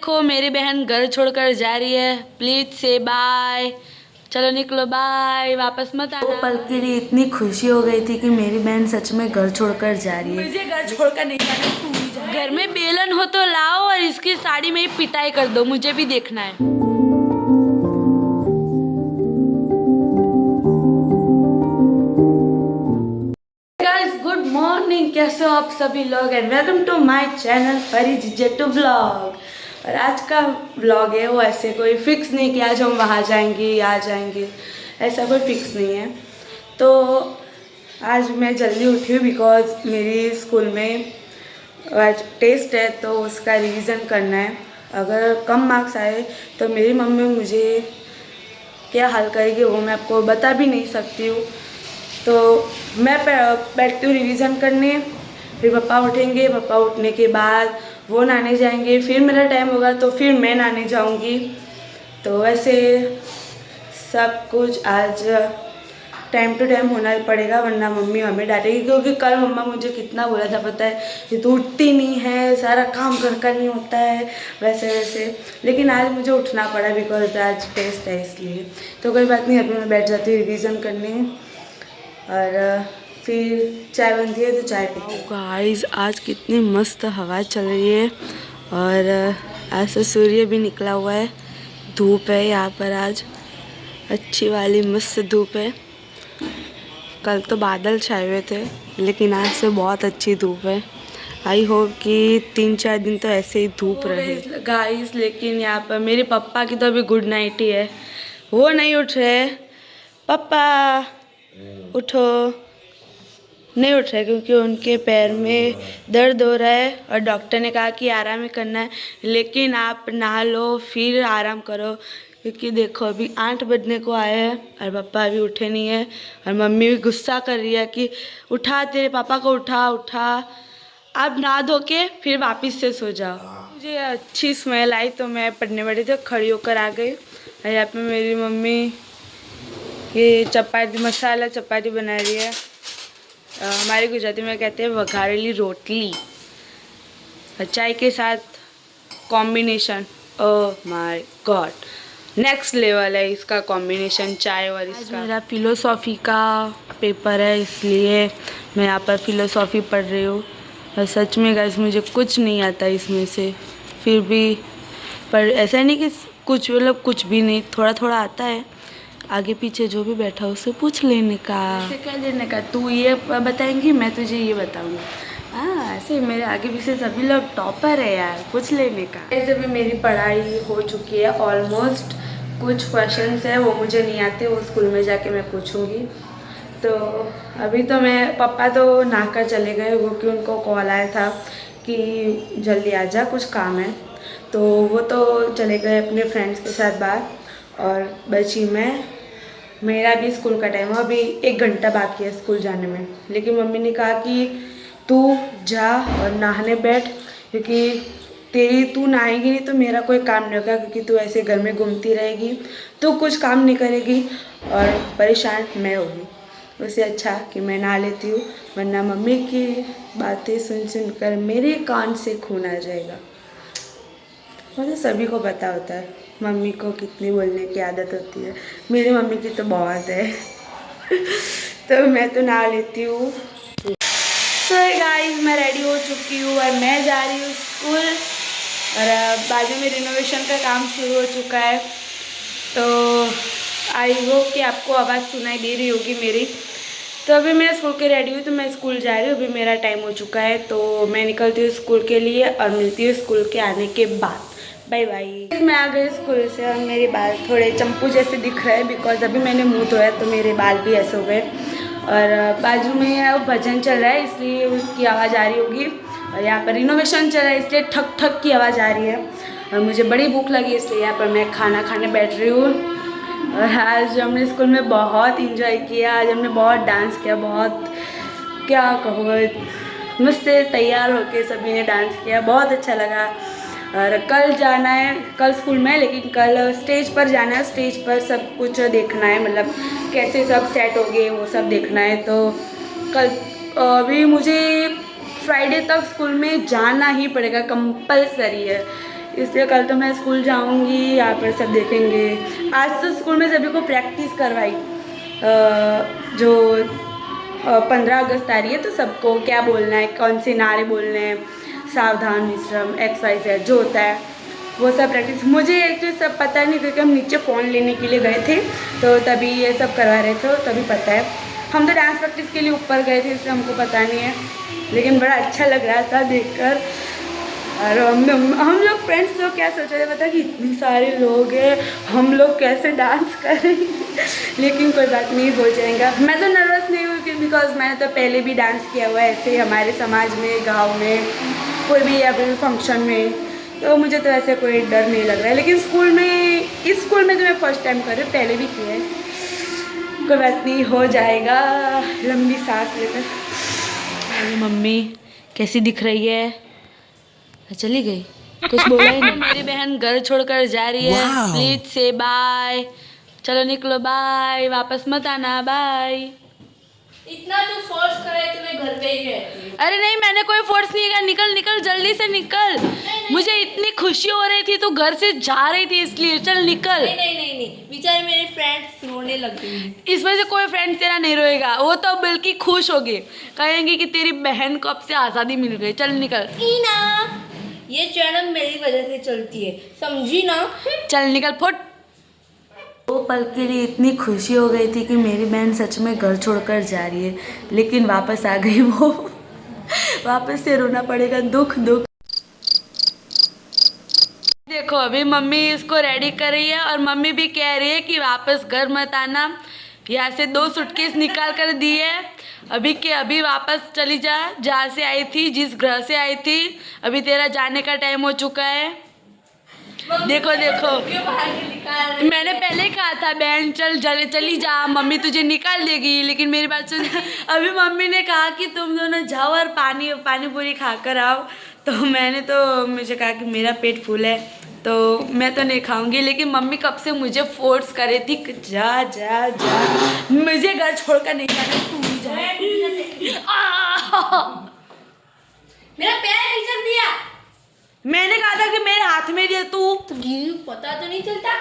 देखो मेरी बहन घर छोड़कर जा रही है। प्लीज से बाय। चलो निकलो, बाय। वापस मत आना। पल के लिए इतनी खुशी हो गई थी कि मेरी बहन सच में घर छोड़कर जा रही है। मुझे घर छोड़कर नहीं जाना, तू ही जा। घर में बेलन हो तो लाओ और इसकी साड़ी में ही पिटाई कर दो, मुझे भी देखना है। गुड मॉर्निंग, कैसे हो आप सभी लोग and welcome to my channel Pari जिजेटू व्लॉग। और आज का व्लॉग है वो ऐसे कोई फिक्स नहीं कि आज हम वहाँ जाएंगे या जाएंगे, ऐसा कोई फिक्स नहीं है। तो आज मैं जल्दी उठी हूँ बिकॉज मेरी स्कूल में आज टेस्ट है तो उसका रिवीजन करना है। अगर कम मार्क्स आए तो मेरी मम्मी मुझे क्या हाल करेगी वो मैं आपको बता भी नहीं सकती हूँ। तो मैं बैठती हूँ रिवीजन करने, फिर पापा उठेंगे, पापा उठने के बाद वो नहाने जाएंगे, फिर मेरा टाइम होगा तो फिर मैं नहाने जाऊँगी। तो वैसे सब कुछ आज टाइम टू टाइम होना पड़ेगा वरना मम्मी हमें डांटेगी। क्योंकि कल मम्मा मुझे कितना बोला था पता है कि तू उठती नहीं है, सारा काम घर का नहीं होता है, वैसे वैसे। लेकिन आज मुझे उठना पड़ा बिकॉज आज टेस्ट है इसलिए। तो कोई बात नहीं, अभी मैं बैठ जाती हूँ रिवीजन करने और फिर चाय बनती है तो चाय पीती हूँ। गाइस आज कितनी मस्त हवा चल रही है और ऐसा सूर्य भी निकला हुआ है, धूप है यहाँ पर आज, अच्छी वाली मस्त धूप है। कल तो बादल छाए हुए थे लेकिन आज से बहुत अच्छी धूप है। आई होप कि 3-4 दिन तो ऐसे ही धूप रहे गाइस। लेकिन यहाँ पर मेरे पापा की तो अभी गुड नाइट ही है, वो नहीं उठ रहे। पापा उठो, नहीं उठ रहे क्योंकि उनके पैर में दर्द हो रहा है और डॉक्टर ने कहा कि आराम ही करना है। लेकिन आप नहा लो फिर आराम करो क्योंकि देखो अभी 8 बजने को आए हैं और पापा अभी उठे नहीं है। और मम्मी भी गुस्सा कर रही है कि उठा, तेरे पापा को उठा उठा, आप नहा धो के फिर वापस से सो जाओ। मुझे अच्छी स्मेल आई तो मैं पढ़ने बैठी थी, खड़ी होकर आ गई। और यहाँ पे मेरी मम्मी ये चपाती, मसाला चपाती बना रही है। हमारी गुजराती में कहते हैं वघारेली रोटली, चाय के साथ combination. Oh my God, next level है इसका कॉम्बिनेशन, चाय और इसका। मेरा फिलोसॉफी का पेपर है इसलिए मैं यहाँ पर फिलोसॉफी पढ़ रही हूँ। और सच में गाइस मुझे कुछ नहीं आता इसमें से, फिर भी पर ऐसा नहीं कि कुछ मतलब कुछ भी नहीं, थोड़ा थोड़ा आता है। आगे पीछे जो भी बैठा उससे पूछ लेने का, ऐसे क्या लेने का, तू ये बताएंगी मैं तुझे ये बताऊंगी। हाँ ऐसे मेरे आगे पीछे सभी लोग टॉपर है यार, पूछ लेने का। ऐसे भी मेरी पढ़ाई हो चुकी है ऑलमोस्ट। कुछ क्वेश्चंस है वो मुझे नहीं आते, वो स्कूल में जाके मैं पूछूंगी। तो अभी तो मैं, पापा तो नहाकर चले गए क्योंकि उनको कॉल आया था कि जल्दी आ जा कुछ काम है। तो वो तो चले गए अपने फ्रेंड्स के साथ बाहर और बची मैं। मेरा भी स्कूल का टाइम है, अभी 1 घंटा बाकी है स्कूल जाने में। लेकिन मम्मी ने कहा कि तू जा और नहाने बैठ क्योंकि तू नहाएगी नहीं तो मेरा कोई काम नहीं होगा, क्योंकि तू ऐसे घर में घूमती रहेगी तो कुछ काम नहीं करेगी और परेशान मैं होगी। उससे अच्छा कि मैं नहा लेती हूँ वरना मम्मी की बातें सुन सुन कर मेरे कान से खून आ जाएगा। मतलब सभी को पता होता है मम्मी को कितनी बोलने की आदत होती है, मेरी मम्मी की तो बहुत है। तो मैं तो नहा लेती हूँ। सो गाइस मैं रेडी हो चुकी हूँ और मैं जा रही हूँ स्कूल। और बाजू में रिनोवेशन का काम शुरू हो चुका है तो आई होप कि आपको आवाज़ सुनाई दे रही होगी मेरी। तो अभी मैं स्कूल के रेडी हूँ तो मैं स्कूल जा रही हूँ। अभी मेरा टाइम हो चुका है तो मैं निकलती हूँ स्कूल के लिए और मिलती हूँ स्कूल के आने के बाद। Bye bye. मैं आ गई स्कूल से और मेरे बाल थोड़े चंपू जैसे दिख रहे हैं बिकॉज अभी मैंने मुँह धोया तो मेरे बाल भी ऐसे हो गए। और बाजू में भजन चल रहा है इसलिए उसकी आवाज़ आ रही होगी। और यहाँ पर रिनोवेशन चल रहा है इसलिए ठक ठक की आवाज़ आ रही है। और मुझे बड़ी भूख लगी इसलिए यहाँ पर मैं खाना खाने बैठ रही हूँ। और आज हमने स्कूल में बहुत इंजॉय किया, आज हमने बहुत डांस किया, बहुत क्या कहो, मुझसे तैयार होके सभी ने डांस किया, बहुत अच्छा लगा। और कल जाना है, कल स्कूल में है लेकिन कल स्टेज पर जाना है, स्टेज पर सब कुछ देखना है, मतलब कैसे सब सेट हो गए वो सब देखना है। तो कल अभी मुझे फ्राइडे तक स्कूल में जाना ही पड़ेगा, कंपलसरी है इसलिए कल तो मैं स्कूल जाऊंगी, यहाँ पर सब देखेंगे। आज तो स्कूल में सभी को प्रैक्टिस करवाई, जो 15 अगस्त आ रही है, तो सबको क्या बोलना है, कौन से नारे बोलने हैं, सावधान विश्रम, XYZ जो होता है वो सब प्रैक्टिस। मुझे एक्चुअली सब पता नहीं, क्योंकि हम नीचे फ़ोन लेने के लिए गए थे, तो तभी ये सब करवा रहे थे, तभी पता है। हम तो डांस प्रैक्टिस के लिए ऊपर गए थे, इसलिए हमको पता नहीं है, लेकिन बड़ा अच्छा लग रहा था देखकर। और हम लोग फ्रेंड्स लोग क्या सोच रहे थे पता, कि इतने सारे लोग हैं, हम लोग कैसे डांस करेंगे, लेकिन कोई बात नहीं, हो जाएगा। मैं तो नर्वस नहीं हुई, बिकॉज मैंने तो पहले भी डांस किया हुआ है ऐसे हमारे समाज में, गांव में, कोई भी या फिर फंक्शन में, तो मुझे तो ऐसे कोई डर नहीं लग रहा है। लेकिन स्कूल में, इस स्कूल में तो मैं फर्स्ट टाइम कर रही हूँ, पहले भी किया है, कोई बात नहीं, हो जाएगा। लंबी सांस लेकर। मेरी मम्मी कैसी दिख रही है? चली गई, कुछ बोला ही नहीं। मेरी बहन घर छोड़कर जा रही है, प्लीज से बाय। चलो निकलो, बाय, वापस मत आना, बाय। इतना तो फोर्स करे तो मैं घर पे ही रहती हूँ। अरे नहीं, मैंने कोई फोर्स नहीं किया, निकल निकल जल्दी से निकल। मुझे इतनी खुशी हो रही थी, तू घर से जा रही थी इसलिए, चल निकल। नहीं, बेचारे मेरे फ्रेंड्स रोने लग गए। इसमें से कोई फ्रेंड तेरा नहीं रोएगा, वो तो बल्कि खुश होगी, कहेंगे कि तेरी बहन को अब से आज़ादी मिल गई, चल निकल। ये चैनल मेरी वजह से चलती है, समझी ना? चल निकल, फुट। वो पल के लिए इतनी खुशी हो गई थी कि मेरी बहन सच में घर छोड़कर जा रही है, लेकिन वापस आ गई वो। वापस से रोना पड़ेगा, दुख दुख। देखो अभी मम्मी इसको रेडी कर रही है, और मम्मी भी कह रही है कि वापस घर मत आना। यहाँ से 2 सूटकेस निकाल कर दी है, अभी के अभी वापस चली जा, जहाँ से आई थी, जिस घर से आई थी। अभी तेरा जाने का टाइम हो चुका है। देखो देखो, मैंने पहले कहा था बहन चली जा, मम्मी तुझे निकाल देगी, लेकिन मेरी बात सुन। अभी मम्मी ने कहा कि तुम दोनों जाओ और पानी पूरी खा कर आओ, तो मैंने तो मुझे कहा कि मेरा पेट फुल है, तो मैं तो नहीं खाऊंगी, लेकिन मम्मी कब से मुझे फोर्स करे थी कि जा जा जा, मुझे घर छोड़कर नहीं जाना, तू जा। मेरा पैर खींच दिया। मैंने कहा था कि मेरे हाथ में दिया, तू तो पता तो नहीं चलता।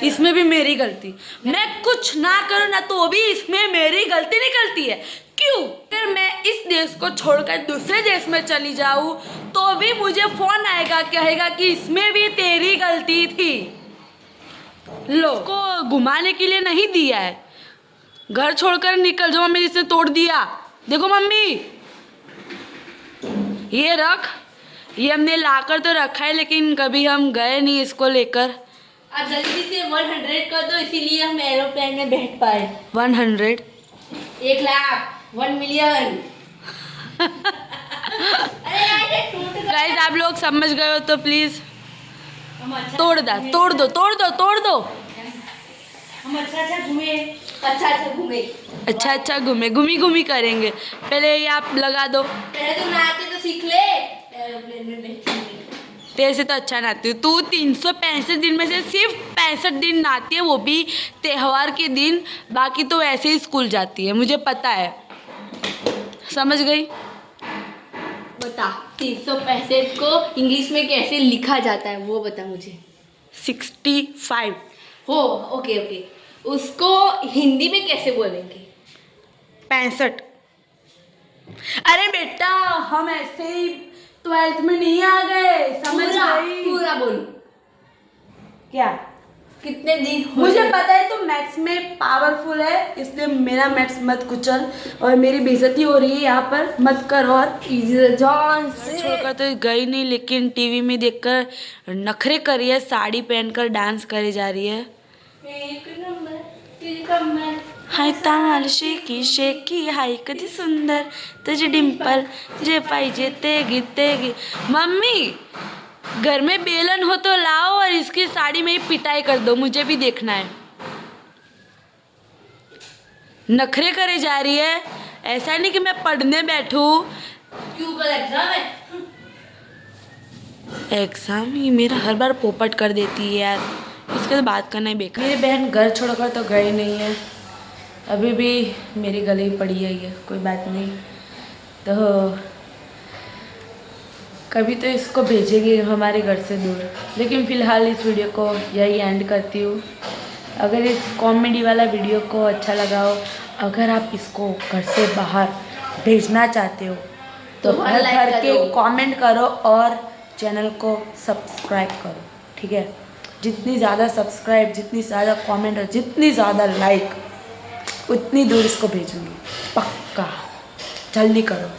इसमें भी मेरी गलती, मैं कुछ ना करूँ ना, तो भी इसमें मेरी गलती निकलती है। क्यों? अगर मैं इस देश को छोड़कर दूसरे देश में चली जाऊँ तो भी मुझे फोन आएगा, कहेगा कि इसमें भी तेरी गलती थी। लो, उसको घुमाने के लिए नहीं दिया है, घर छोड़कर निकल जाओ। मम्मी जिसने तोड़ दिया, देखो मम्मी, ये रख, ये हमने लाकर तो रखा है, लेकिन कभी हम गए नहीं इसको लेकर। अब जल्दी से 100 कर दो, इसीलिए हम एरोप्लेन में बैठ पाए। 100, 1 लाख, 1 मिलियन। अरे यार ये टूट गया। गाइस आप लोग समझ गए हो तो प्लीज हम अच्छा तोड़ दो। हम अच्छा घूमे, अच्छा घूमे, घूमी करेंगे। पहले ये आप लगा दो। पहले तो नहाते तो सीख ले, एरोप्लेन में बैठेंगे। तेरे से तो अच्छा नहाती हूँ तू। 365 दिन में से सिर्फ 65 दिन नहाती है, वो भी त्योहार के दिन, बाकी तो ऐसे ही स्कूल जाती है, मुझे पता है। समझ गई? बता 365 को इंग्लिश में कैसे लिखा जाता है, वो बता मुझे। 65 हो, ओके, उसको हिंदी में कैसे बोलेंगे? 65। अरे बेटा, हम ऐसे ही 12th में नहीं आ गए, समझ गई? पूरा बोलो। क्या? कितने दिन हो मुझे गए? पता है तो मैथ्स में पावरफुल है, इसलिए मेरा मैथ्स मत कुचल, और मेरी बेइज्जती हो रही है यहाँ पर, मत कर। और जान से छोड़कर तो गई नहीं, लेकिन टीवी में देखकर नखरे कर रही है, साड़ी पहनकर डांस करे जा रही है। हाय ताल शेकी शेकी, हाय कधी सुंदर तुझे डिंपल, जे पाहिजे तेगी। मम्मी घर में बेलन हो तो लाओ, और इसकी साड़ी में ही पिटाई कर दो, मुझे भी देखना है। नखरे करे जा रही है, ऐसा नहीं कि मैं पढ़ने बैठूं। क्यों, कल एग्जाम है? एग्जाम ही मेरा हर बार पोपट कर देती है यार, इसके तो बात करना ही बेकार। मेरी बहन घर छोड़कर तो गई नहीं है, अभी भी मेरी गले ही पड़ी है ये, कोई बात नहीं। तो कभी तो इसको भेजेंगे हमारे घर से दूर। लेकिन फ़िलहाल इस वीडियो को यही एंड करती हूँ। अगर इस कॉमेडी वाला वीडियो को अच्छा लगा हो, अगर आप इसको घर से बाहर भेजना चाहते हो तो तो भर like भर के करो। कमेंट करो और चैनल को सब्सक्राइब करो, ठीक है। जितनी ज़्यादा सब्सक्राइब, जितनी ज़्यादा कमेंट और जितनी ज़्यादा लाइक, उतनी दूर इसको भेजूँगी, पक्का। जल्दी करो।